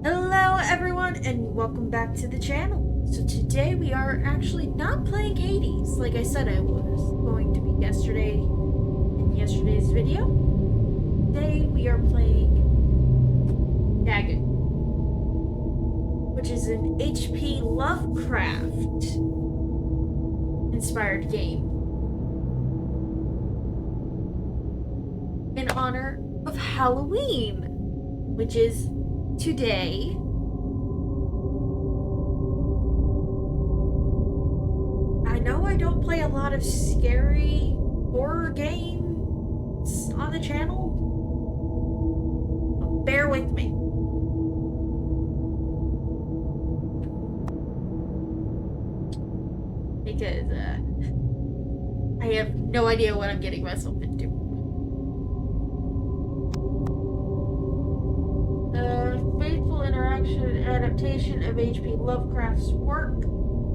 Hello everyone and welcome back to the channel. So today we are actually not playing Hades like I said I was going to be yesterday in yesterday's video. Today we are playing Dagon, which is an H.P. Lovecraft inspired game in honor of Halloween, which is today. I know I don't play a lot of scary horror games on the channel. Bear with me. Because I have no idea what I'm getting myself into. Faithful interaction and adaptation of H.P. Lovecraft's work,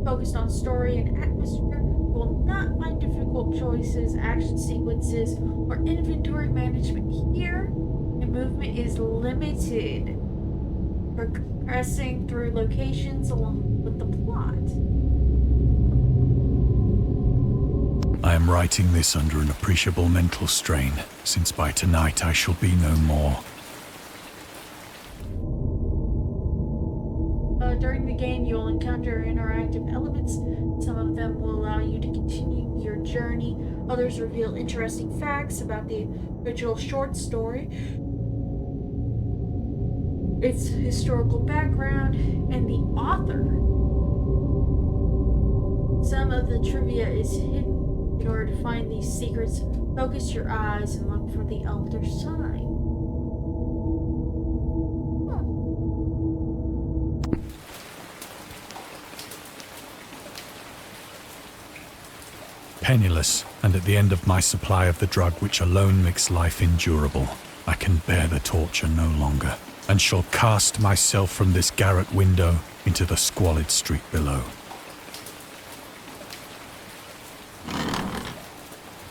focused on story and atmosphere, will not find difficult choices, action sequences, or inventory management here, and movement is limited, progressing through locations along with the plot. I am writing this under an appreciable mental strain, since by tonight I shall be no more. During the game, you will encounter interactive elements. Some of them will allow you to continue your journey. Others reveal interesting facts about the original short story, its historical background, and the author. Some of the trivia is hidden. In order to find these secrets, focus your eyes and look for the elder sign. Penniless, and at the end of my supply of the drug which alone makes life endurable, I can bear the torture no longer, and shall cast myself from this garret window into the squalid street below.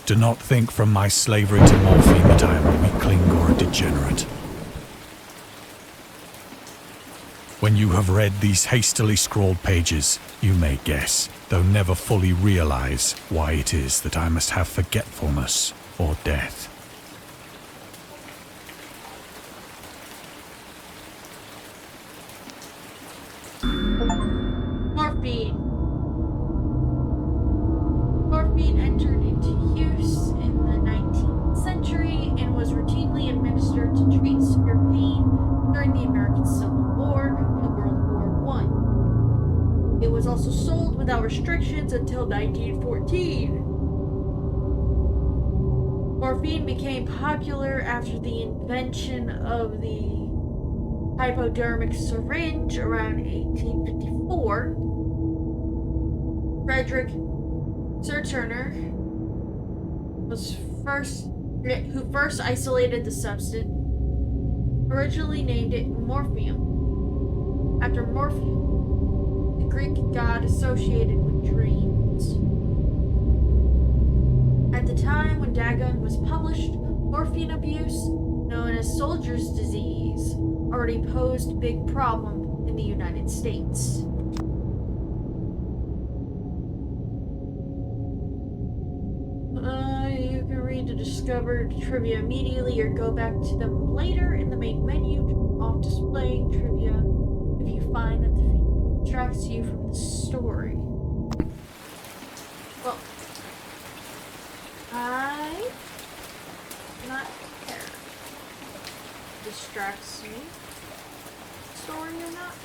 Do not think from my slavery to morphine that I am a weakling or a degenerate. When you have read these hastily scrawled pages, you may guess, though never fully realize, why it is that I must have forgetfulness or death. Morphine. Morphine entered into use in the 19th century and was routinely administered to treat severe pain during the American Civil War and World War I. It was also sold without restrictions until 1914. Morphine became popular after the invention of the hypodermic syringe around 1854. Frederick Serturner who first isolated the substance, originally named it morphium, after Morpheus, the Greek god associated with dreams. At the time when Dagon was published, morphine abuse, known as soldier's disease, already posed a big problem in the United States. You can read the discovered trivia immediately or go back to them later in the main menu, off displaying trivia if you find that the feed distracts you from the story. Well, I do not care. Distracts me. Story or not?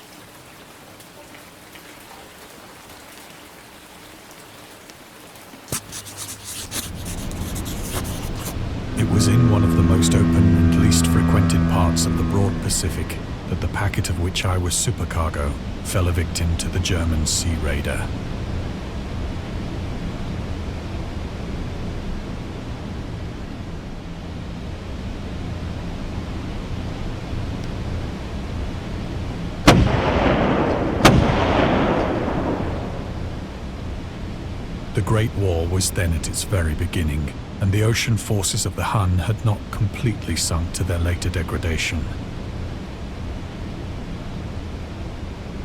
It was in one of the most open and least frequented parts of the broad Pacific that the packet of which I was supercargo fell a victim to the German sea raider. The Great War was then at its very beginning, and the ocean forces of the Hun had not completely sunk to their later degradation.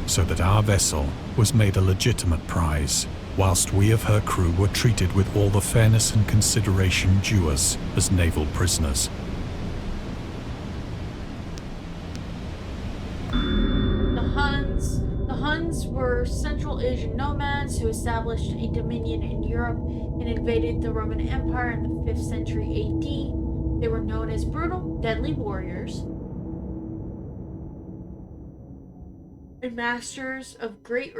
so that our vessel was made a legitimate prize, whilst we of her crew were treated with all the fairness and consideration due us as naval prisoners. The Huns were Central Asian nomads who established a dominion in Europe and invaded the Roman Empire in the 5th century AD. They were known as brutal, deadly warriors and masters of quick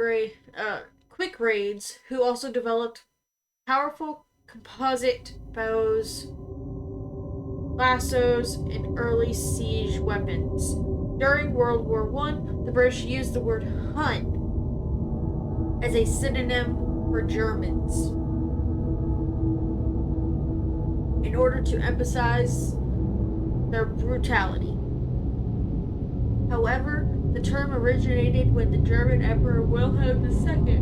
raids who also developed powerful composite bows, lassos, and early siege weapons. During World War I, the British used the word Hun as a synonym for Germans in order to emphasize their brutality. However, the term originated when the German Emperor Wilhelm II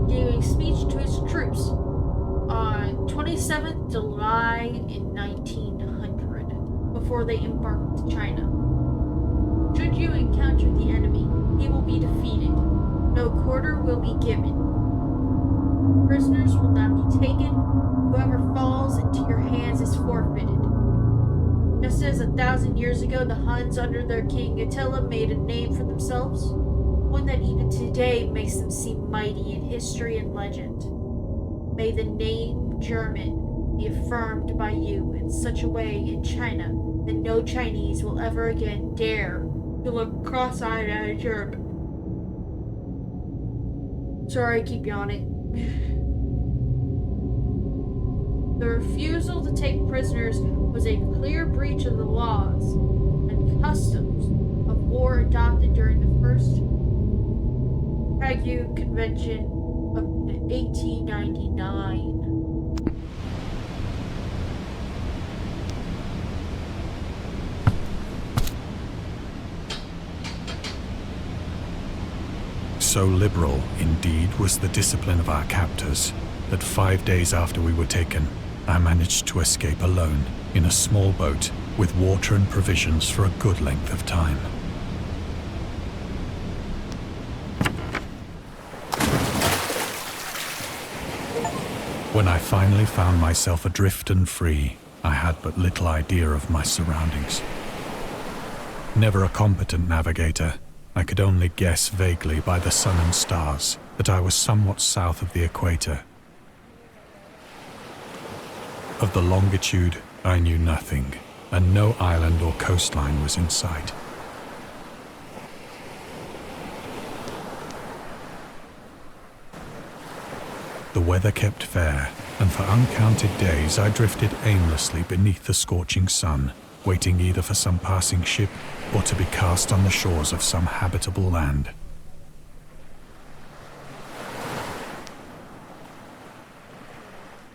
gave a speech to his troops on 27th July in 1900 before they embarked to China. Should you encounter the enemy, he will be defeated. No quarter will be given. Prisoners will not be taken. Whoever falls into your hands is forfeited. Just as 1,000 years ago, the Huns under their king Attila made a name for themselves, one that even today makes them seem mighty in history and legend. May the name German be affirmed by you in such a way in China that no Chinese will ever again dare to look cross-eyed at a German. Sorry, I keep yawning. The refusal to take prisoners was a clear breach of the laws and customs of war adopted during the First Prague Convention of 1899. So liberal, indeed, was the discipline of our captors that 5 days after we were taken, I managed to escape alone in a small boat with water and provisions for a good length of time. When I finally found myself adrift and free, I had but little idea of my surroundings. Never a competent navigator, I could only guess vaguely by the sun and stars that I was somewhat south of the equator. Of the longitude, I knew nothing, and no island or coastline was in sight. The weather kept fair, and for uncounted days I drifted aimlessly beneath the scorching sun, waiting either for some passing ship or to be cast on the shores of some habitable land.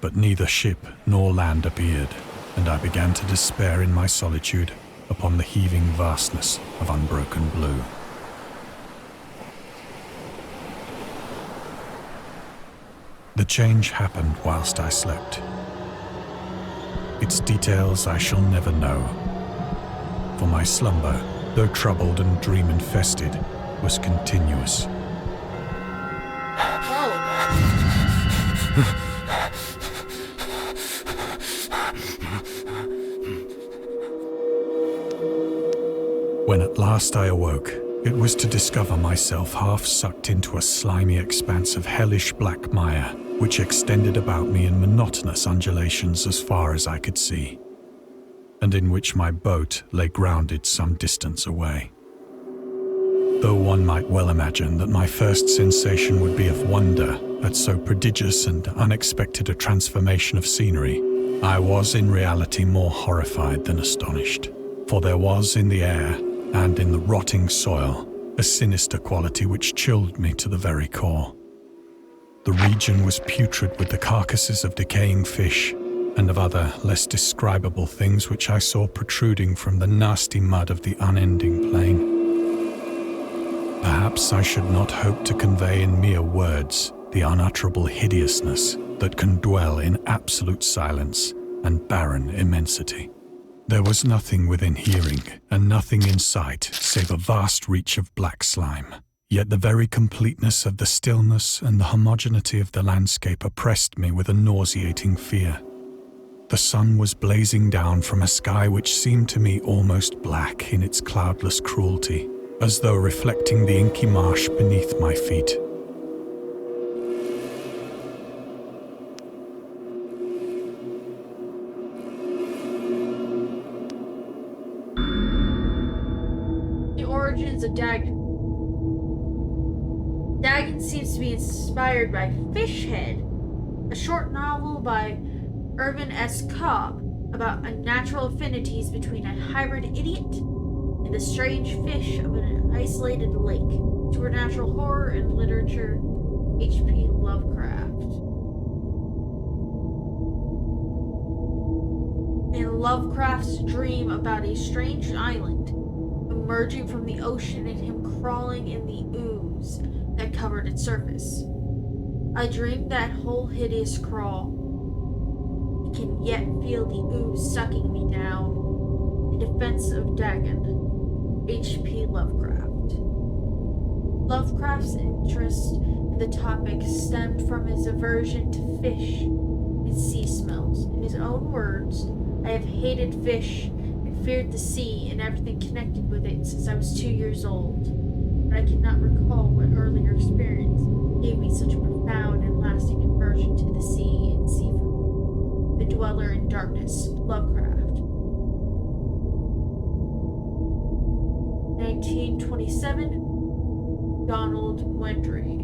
But neither ship nor land appeared, and I began to despair in my solitude upon the heaving vastness of unbroken blue. The change happened whilst I slept. Its details I shall never know, for my slumber, though troubled and dream-infested, was continuous. When at last I awoke, it was to discover myself half sucked into a slimy expanse of hellish black mire, which extended about me in monotonous undulations as far as I could see, and in which my boat lay grounded some distance away. Though one might well imagine that my first sensation would be of wonder at so prodigious and unexpected a transformation of scenery, I was in reality more horrified than astonished, for there was in the air and in the rotting soil a sinister quality which chilled me to the very core. The region was putrid with the carcasses of decaying fish and of other less describable things which I saw protruding from the nasty mud of the unending plain. Perhaps I should not hope to convey in mere words the unutterable hideousness that can dwell in absolute silence and barren immensity. There was nothing within hearing, and nothing in sight save a vast reach of black slime. Yet the very completeness of the stillness and the homogeneity of the landscape oppressed me with a nauseating fear. The sun was blazing down from a sky which seemed to me almost black in its cloudless cruelty, as though reflecting the inky marsh beneath my feet. The origins of Dagon. Dagon seems to be inspired by Fishhead, a short novel by Irvin S. Cobb about unnatural affinities between a hybrid idiot and the strange fish of an isolated lake. Supernatural horror and literature, H.P. Lovecraft. In Lovecraft's dream about a strange island emerging from the ocean and him crawling in the ooze that covered its surface. I dreamed that whole hideous crawl. I can yet feel the ooze sucking me down. In defense of Dagon, H.P. Lovecraft. Lovecraft's interest in the topic stemmed from his aversion to fish and sea smells. In his own words, I have hated fish and feared the sea and everything connected with it since I was 2 years old. But I cannot recall what earlier experience gave me such a profound and lasting aversion to the sea and seafood. The Dweller in Darkness, Lovecraft. 1927, Donald Wandry.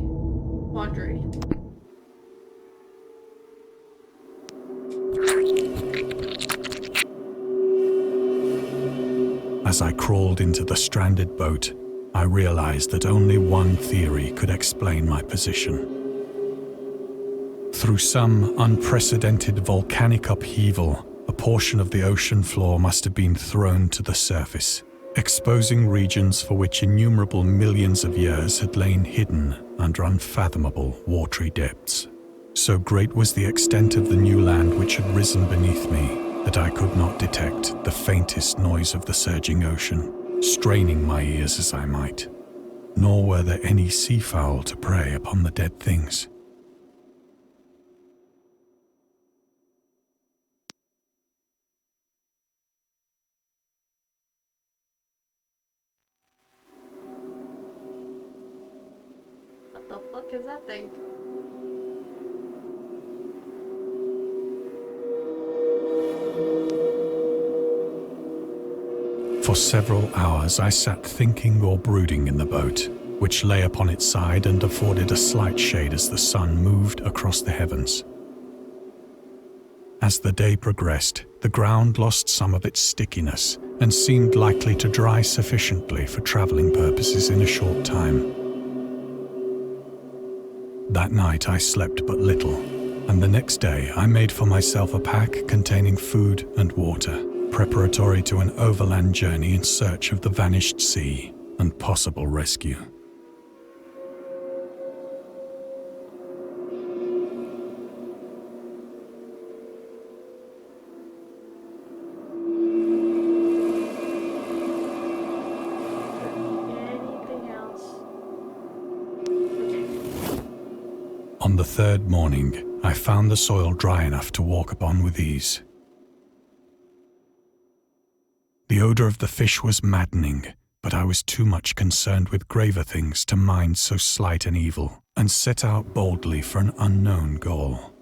As I crawled into the stranded boat, I realized that only one theory could explain my position. Through some unprecedented volcanic upheaval, a portion of the ocean floor must have been thrown to the surface, exposing regions for which innumerable millions of years had lain hidden under unfathomable watery depths. So great was the extent of the new land which had risen beneath me that I could not detect the faintest noise of the surging ocean, straining my ears as I might. Nor were there any seafowl to prey upon the dead things. What the fuck is that thing? For several hours I sat thinking or brooding in the boat, which lay upon its side and afforded a slight shade as the sun moved across the heavens. As the day progressed, the ground lost some of its stickiness and seemed likely to dry sufficiently for traveling purposes in a short time. That night I slept but little, and the next day I made for myself a pack containing food and water, preparatory to an overland journey in search of the vanished sea and possible rescue. Anything else? Okay. On the third morning, I found the soil dry enough to walk upon with ease. The odor of the fish was maddening, but I was too much concerned with graver things to mind so slight an evil, and set out boldly for an unknown goal.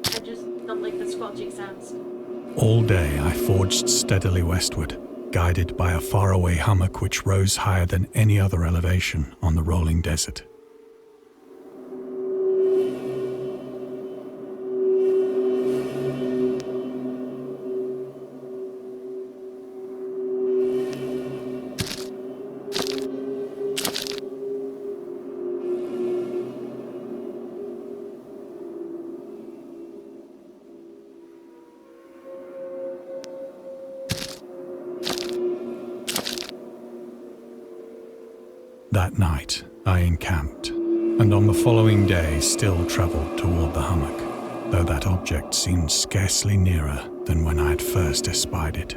I just don't like the squelching sounds. All day I forged steadily westward, guided by a faraway hummock which rose higher than any other elevation on the rolling desert. That night, I encamped, and on the following day still travelled toward the hummock, though that object seemed scarcely nearer than when I had first espied it.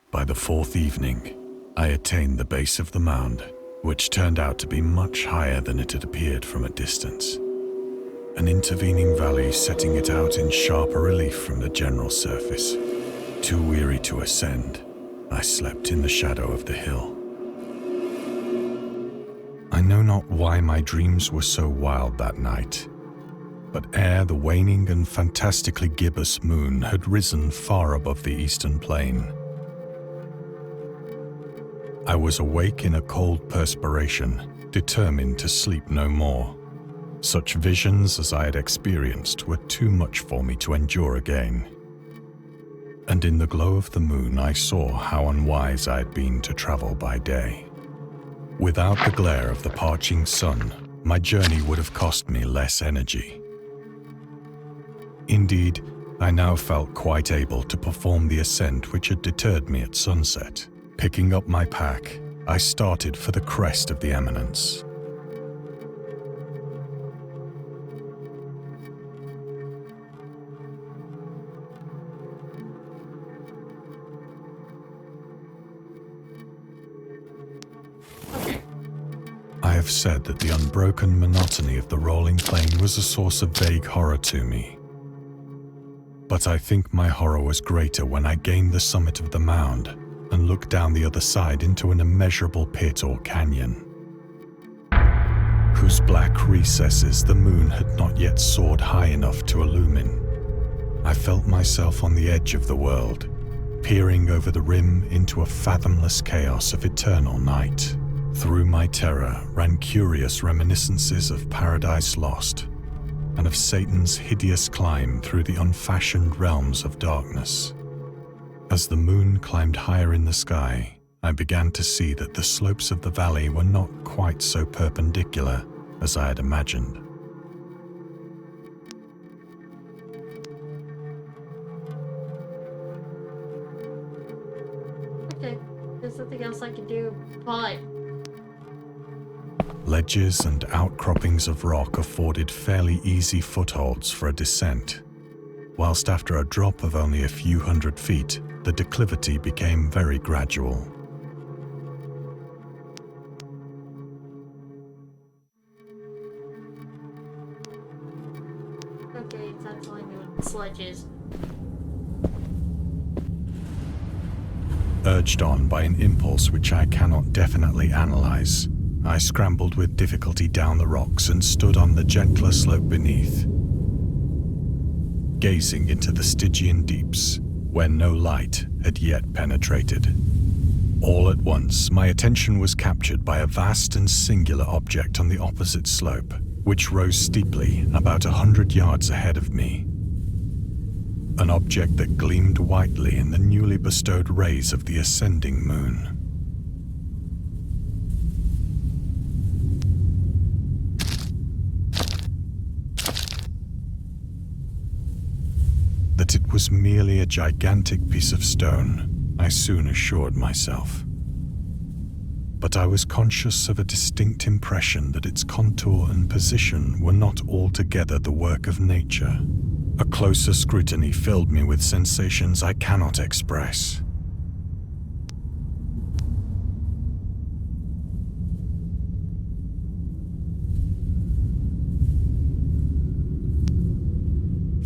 By the fourth evening, I attained the base of the mound, which turned out to be much higher than it had appeared from a distance. An intervening valley setting it out in sharper relief from the general surface. Too weary to ascend, I slept in the shadow of the hill. I know not why my dreams were so wild that night, but ere the waning and fantastically gibbous moon had risen far above the eastern plain, I was awake in a cold perspiration, determined to sleep no more. Such visions as I had experienced were too much for me to endure again. And in the glow of the moon I saw how unwise I had been to travel by day. Without the glare of the parching sun, my journey would have cost me less energy. Indeed, I now felt quite able to perform the ascent which had deterred me at sunset. Picking up my pack, I started for the crest of the eminence. I have said that the unbroken monotony of the rolling plain was a source of vague horror to me. But I think my horror was greater when I gained the summit of the mound and looked down the other side into an immeasurable pit or canyon, whose black recesses the moon had not yet soared high enough to illumine. I felt myself on the edge of the world, peering over the rim into a fathomless chaos of eternal night. Through my terror ran curious reminiscences of Paradise Lost, and of Satan's hideous climb through the unfashioned realms of darkness. As the moon climbed higher in the sky, I began to see that the slopes of the valley were not quite so perpendicular as I had imagined. Okay, there's nothing else I can do, but... Ledges and outcroppings of rock afforded fairly easy footholds for a descent, whilst after a drop of only a few hundred feet, the declivity became very gradual. Okay, that's all I know. Sledges. Urged on by an impulse which I cannot definitely analyze, I scrambled with difficulty down the rocks and stood on the gentler slope beneath, gazing into the Stygian deeps, where no light had yet penetrated. All at once, my attention was captured by a vast and singular object on the opposite slope, which rose steeply about 100 yards ahead of me. An object that gleamed whitely in the newly bestowed rays of the ascending moon. That it was merely a gigantic piece of stone, I soon assured myself. But I was conscious of a distinct impression that its contour and position were not altogether the work of nature. A closer scrutiny filled me with sensations I cannot express.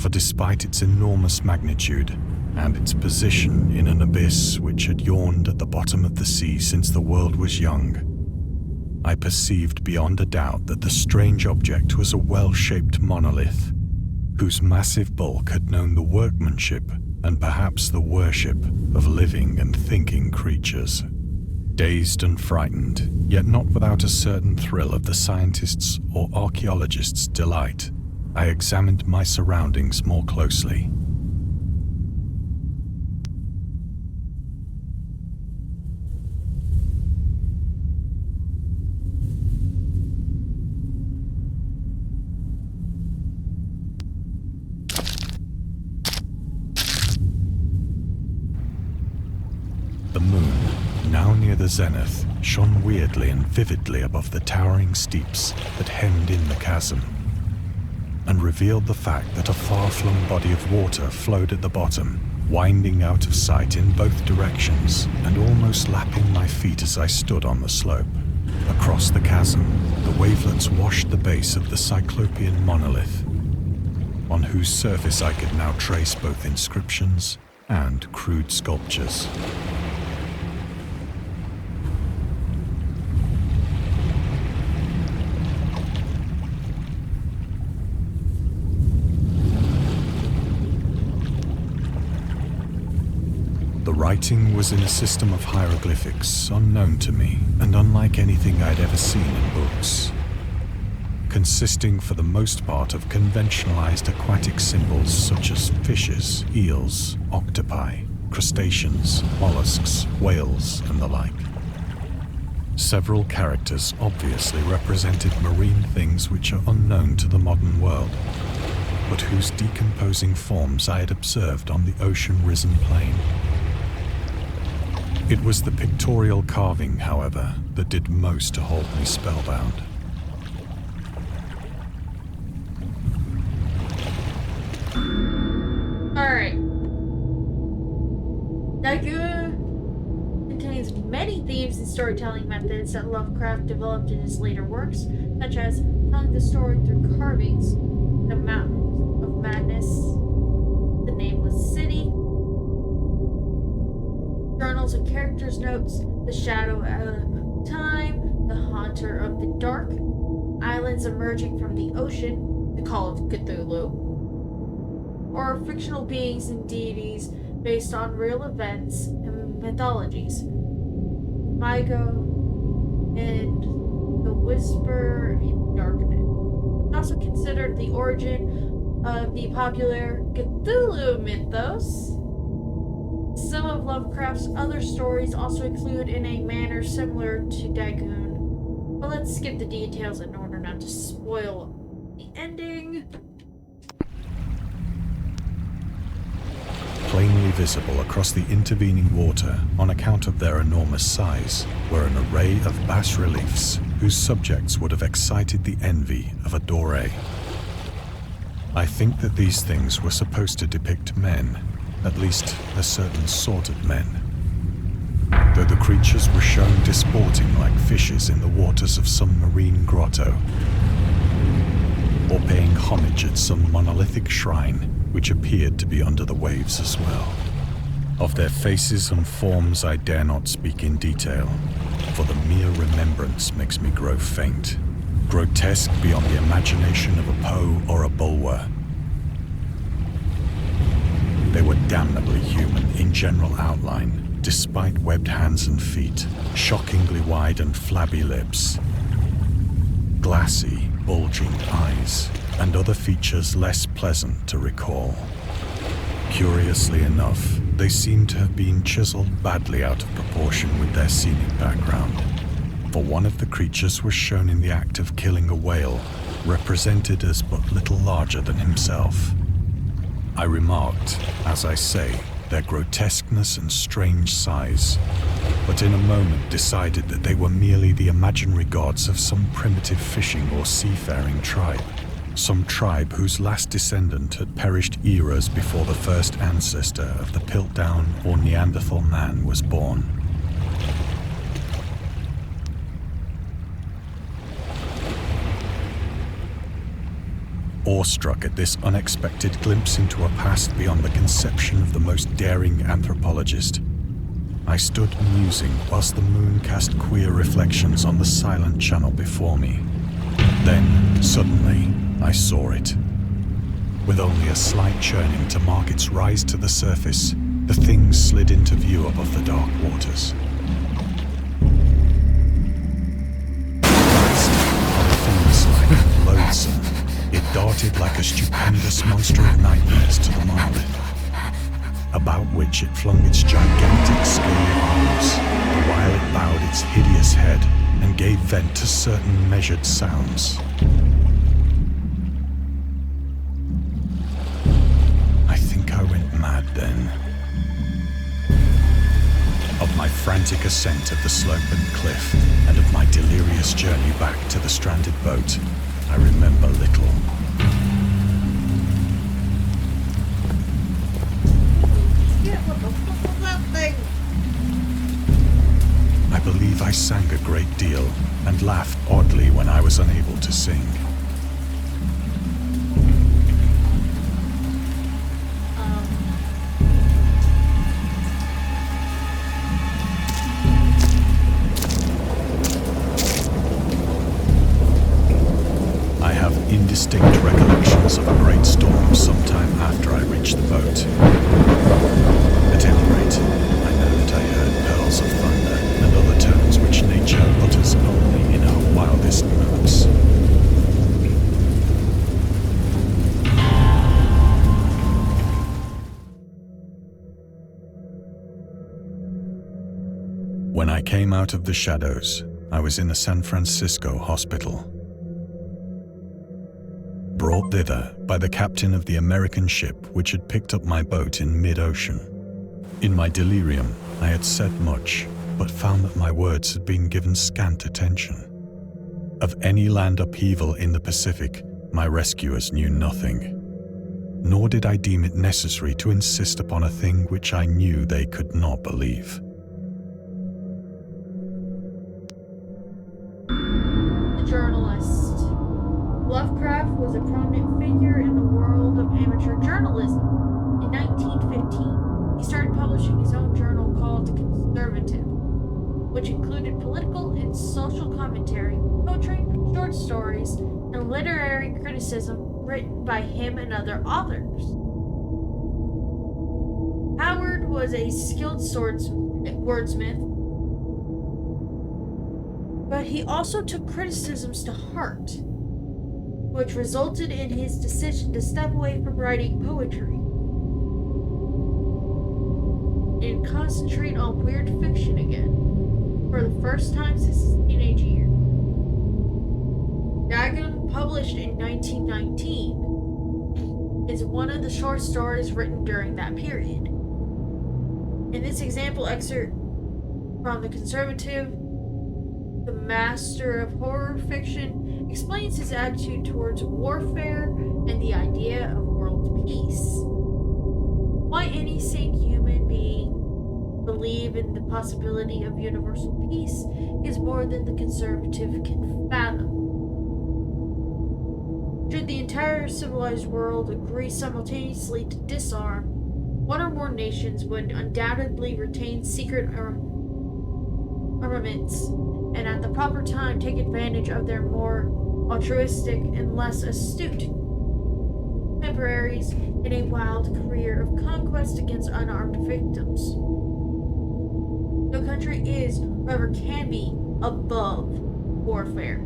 For despite its enormous magnitude and its position in an abyss which had yawned at the bottom of the sea since the world was young, I perceived beyond a doubt that the strange object was a well-shaped monolith, whose massive bulk had known the workmanship and perhaps the worship of living and thinking creatures. Dazed and frightened, yet not without a certain thrill of the scientist's or archaeologist's delight, I examined my surroundings more closely. the zenith shone weirdly and vividly above the towering steeps that hemmed in the chasm, and revealed the fact that a far-flung body of water flowed at the bottom, winding out of sight in both directions and almost lapping my feet as I stood on the slope. Across the chasm, the wavelets washed the base of the Cyclopean monolith, on whose surface I could now trace both inscriptions and crude sculptures. The writing was in a system of hieroglyphics unknown to me and unlike anything I'd ever seen in books, consisting for the most part of conventionalized aquatic symbols such as fishes, eels, octopi, crustaceans, mollusks, whales, and the like. Several characters obviously represented marine things which are unknown to the modern world, but whose decomposing forms I had observed on the ocean-risen plain. It was the pictorial carving, however, that did most to hold me spellbound. Alright. Dagon contains many themes and storytelling methods that Lovecraft developed in his later works, such as telling the story through carvings, the Mountain of Madness, the Nameless City, journals and characters' notes, the Shadow of Time, the Haunter of the Dark, islands emerging from the ocean, the Call of Cthulhu, or fictional beings and deities based on real events and mythologies. Mygo and the Whisper in Darkness. Also considered the origin of the popular Cthulhu mythos. Some of Lovecraft's other stories also include in a manner similar to Dagon, but let's skip the details in order not to spoil the ending. Plainly visible across the intervening water on account of their enormous size were an array of bas-reliefs whose subjects would have excited the envy of a doré. I think that these things were supposed to depict men, at least a certain sort of men, though the creatures were shown disporting like fishes in the waters of some marine grotto, or paying homage at some monolithic shrine which appeared to be under the waves as well. Of their faces and forms I dare not speak in detail, for the mere remembrance makes me grow faint, grotesque beyond the imagination of a Poe or a Bulwer. They were damnably human in general outline, despite webbed hands and feet, shockingly wide and flabby lips, glassy, bulging eyes, and other features less pleasant to recall. Curiously enough, they seem to have been chiseled badly out of proportion with their scenic background, for one of the creatures was shown in the act of killing a whale, represented as but little larger than himself. I remarked, as I say, their grotesqueness and strange size, but in a moment decided that they were merely the imaginary gods of some primitive fishing or seafaring tribe, some tribe whose last descendant had perished eras before the first ancestor of the Piltdown or Neanderthal man was born. Awestruck at this unexpected glimpse into a past beyond the conception of the most daring anthropologist, I stood musing whilst the moon cast queer reflections on the silent channel before me. Then, suddenly, I saw it. With only a slight churning to mark its rise to the surface, the thing slid into view above the dark waters. Fiend-like and loathsome, it darted like a stupendous monster of nightmares to the monolith, about which it flung its gigantic scaly arms, the while it bowed its hideous head and gave vent to certain measured sounds. I think I went mad then. Of my frantic frantic ascent of the sloping cliff and of my delirious journey back to the stranded boat, I remember little. Yeah, what the fuck was that thing? I believe I sang a great deal and laughed oddly when I was unable to sing. Indistinct recollections of a great storm sometime after I reached the boat. At any rate, I know that I heard pearls of thunder and other tones which nature utters only in her wildest moods. When I came out of the shadows, I was in a San Francisco hospital. Brought thither by the captain of the American ship which had picked up my boat in mid-ocean. In my delirium, I had said much, but found that my words had been given scant attention. Of any land upheaval in the Pacific, my rescuers knew nothing. Nor did I deem it necessary to insist upon a thing which I knew they could not believe. The journalist. Lovecraft was a prominent figure in the world of amateur journalism. In 1915, he started publishing his own journal called The Conservative, which included political and social commentary, poetry, short stories, and literary criticism written by him and other authors. Howard was a skilled wordsmith, but he also took criticisms to heart, which resulted in his decision to step away from writing poetry and concentrate on weird fiction again for the first time since his teenage years. Dagon, published in 1919, is one of the short stories written during that period. In this example excerpt from The Conservative, the master of horror fiction explains his attitude towards warfare and the idea of world peace. Why any sane human being believe in the possibility of universal peace is more than the conservative can fathom. Should the entire civilized world agree simultaneously to disarm, one or more nations would undoubtedly retain secret armaments and at the proper time take advantage of their more altruistic and less astute contemporaries in a wild career of conquest against unarmed victims. No country is, or ever can be, above warfare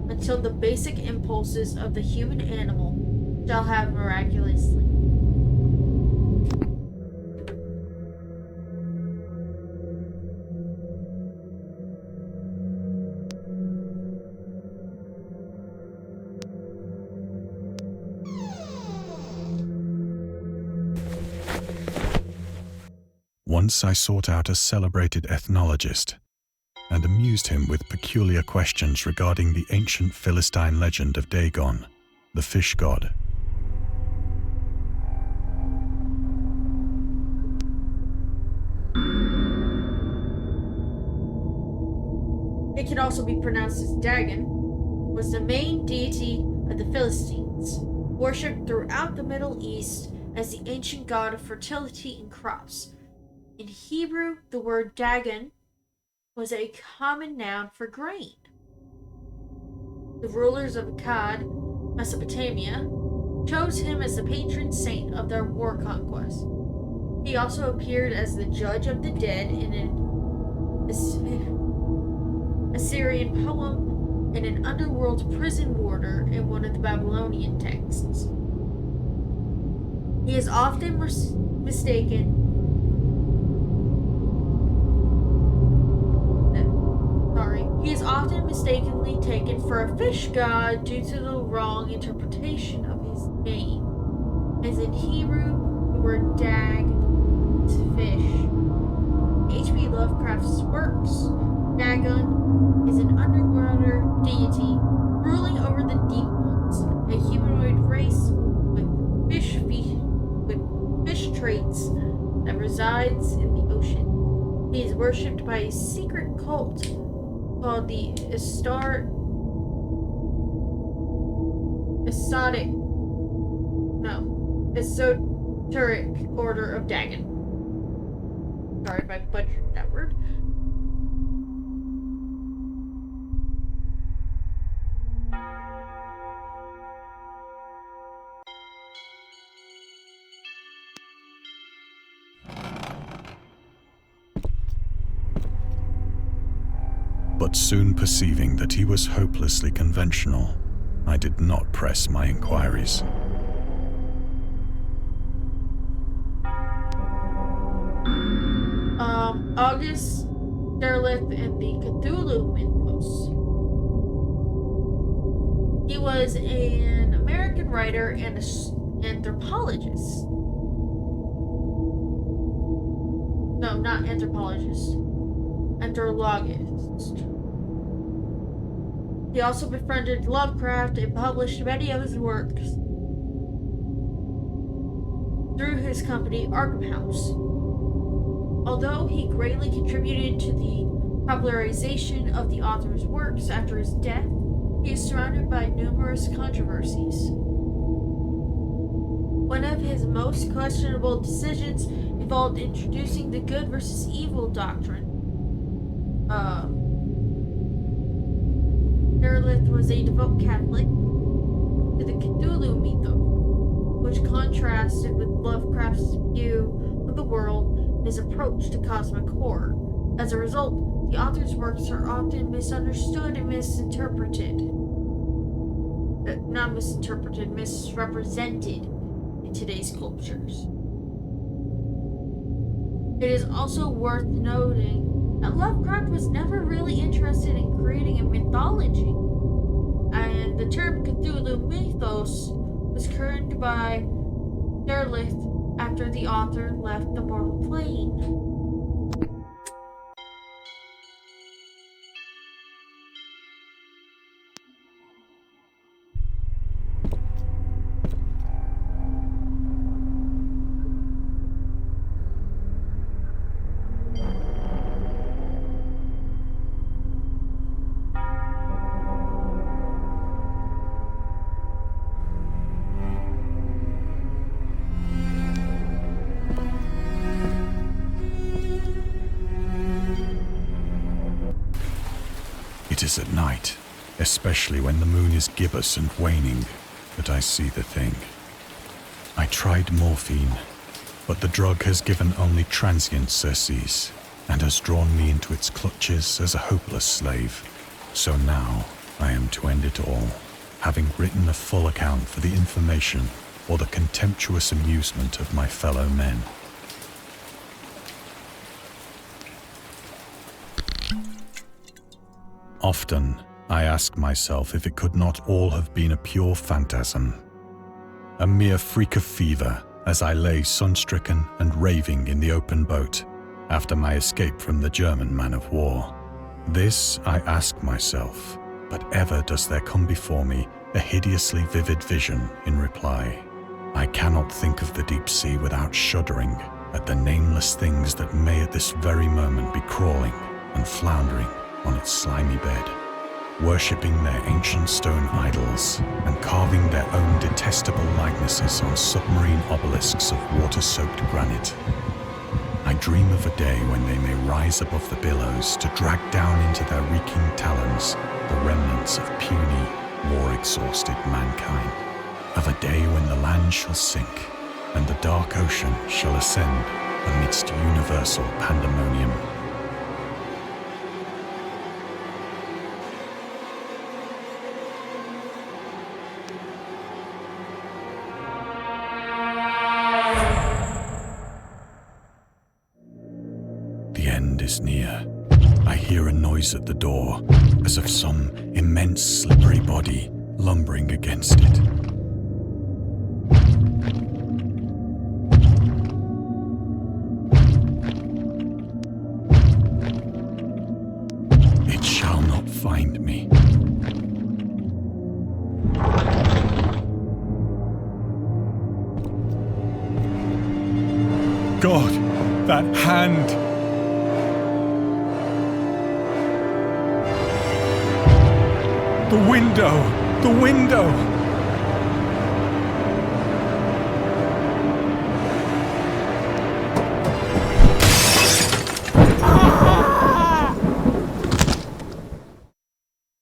until the basic impulses of the human animal shall have miraculously. Once I sought out a celebrated ethnologist and amused him with peculiar questions regarding the ancient Philistine legend of Dagon, the fish god. It can also be pronounced as Dagon, was the main deity of the Philistines, worshipped throughout the Middle East as the ancient god of fertility and crops. In Hebrew, the word Dagon was a common noun for grain. The rulers of Akkad, Mesopotamia, chose him as the patron saint of their war conquest. He also appeared as the judge of the dead in an Assyrian poem and an underworld prison warder in one of the Babylonian texts. He is often mistaken He is often mistakenly taken for a fish god due to the wrong interpretation of his name, as in Hebrew, the word dag is fish. H.P. Lovecraft's works, Dagon is an underwater deity ruling over the deep ones, a humanoid race with fish traits that resides in the ocean. He is worshipped by a secret cult called the Esoteric Order of Dagon. Sorry if I butchered that word. But soon perceiving that he was hopelessly conventional, I did not press my inquiries. August Derleth and the Cthulhu Mythos. He was an American writer and anthropologist. No, not anthropologist. Anthropologist. He also befriended Lovecraft and published many of his works through his company Arkham House. Although he greatly contributed to the popularization of the author's works after his death, he is surrounded by numerous controversies. One of his most questionable decisions involved introducing the good versus evil doctrine. Derleth was a devout Catholic to the Cthulhu mythos, which contrasted with Lovecraft's view of the world and his approach to cosmic horror. As a result, the author's works are often misunderstood and misrepresented in today's cultures. It is also worth noting that Lovecraft was never really interested in creating a mythology, and the term Cthulhu mythos was coined by Derleth after the author left the mortal plane. It is at night, especially when the moon is gibbous and waning, that I see the thing. I tried morphine, but the drug has given only transient surcease and has drawn me into its clutches as a hopeless slave. So now I am to end it all, having written a full account for the information or the contemptuous amusement of my fellow men. Often, I ask myself if it could not all have been a pure phantasm, a mere freak of fever as I lay sun-stricken and raving in the open boat after my escape from the German man of war. This I ask myself, but ever does there come before me a hideously vivid vision in reply. I cannot think of the deep sea without shuddering at the nameless things that may at this very moment be crawling and floundering on its slimy bed, worshipping their ancient stone idols and carving their own detestable likenesses on submarine obelisks of water-soaked granite. I dream of a day when they may rise above the billows to drag down into their reeking talons the remnants of puny, war-exhausted mankind. Of a day when the land shall sink and the dark ocean shall ascend amidst universal pandemonium. The end is near. I hear a noise at the door, as of some immense slippery body lumbering against it. God, that hand! The window! The window!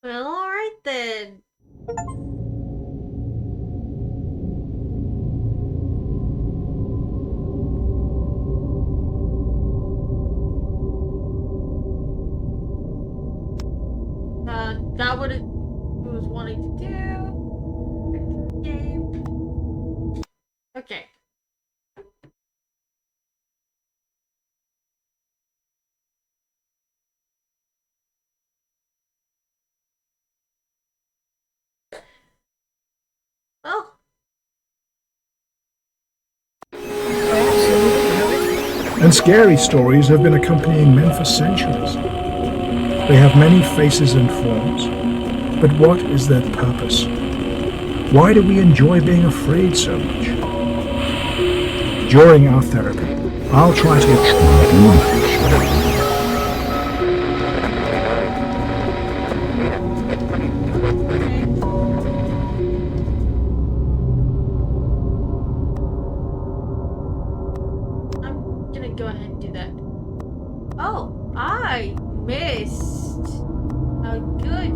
Well, alright then. Got what it was wanting to do. Game. Okay. Well. And scary stories have been accompanying men for centuries. They have many faces and forms, but what is their purpose? Why do we enjoy being afraid so much? During our therapy, I'll try to Go ahead and do that. Oh, I missed a good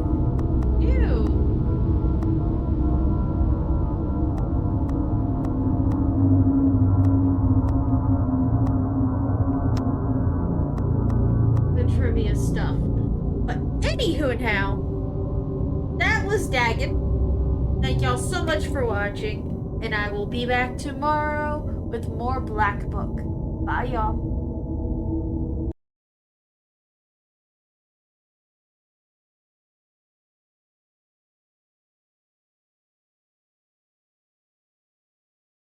view. The trivia stuff. But anywho now, that was Dagon. Thank y'all so much for watching, and I will be back tomorrow with more Black Book. Bye, y'all.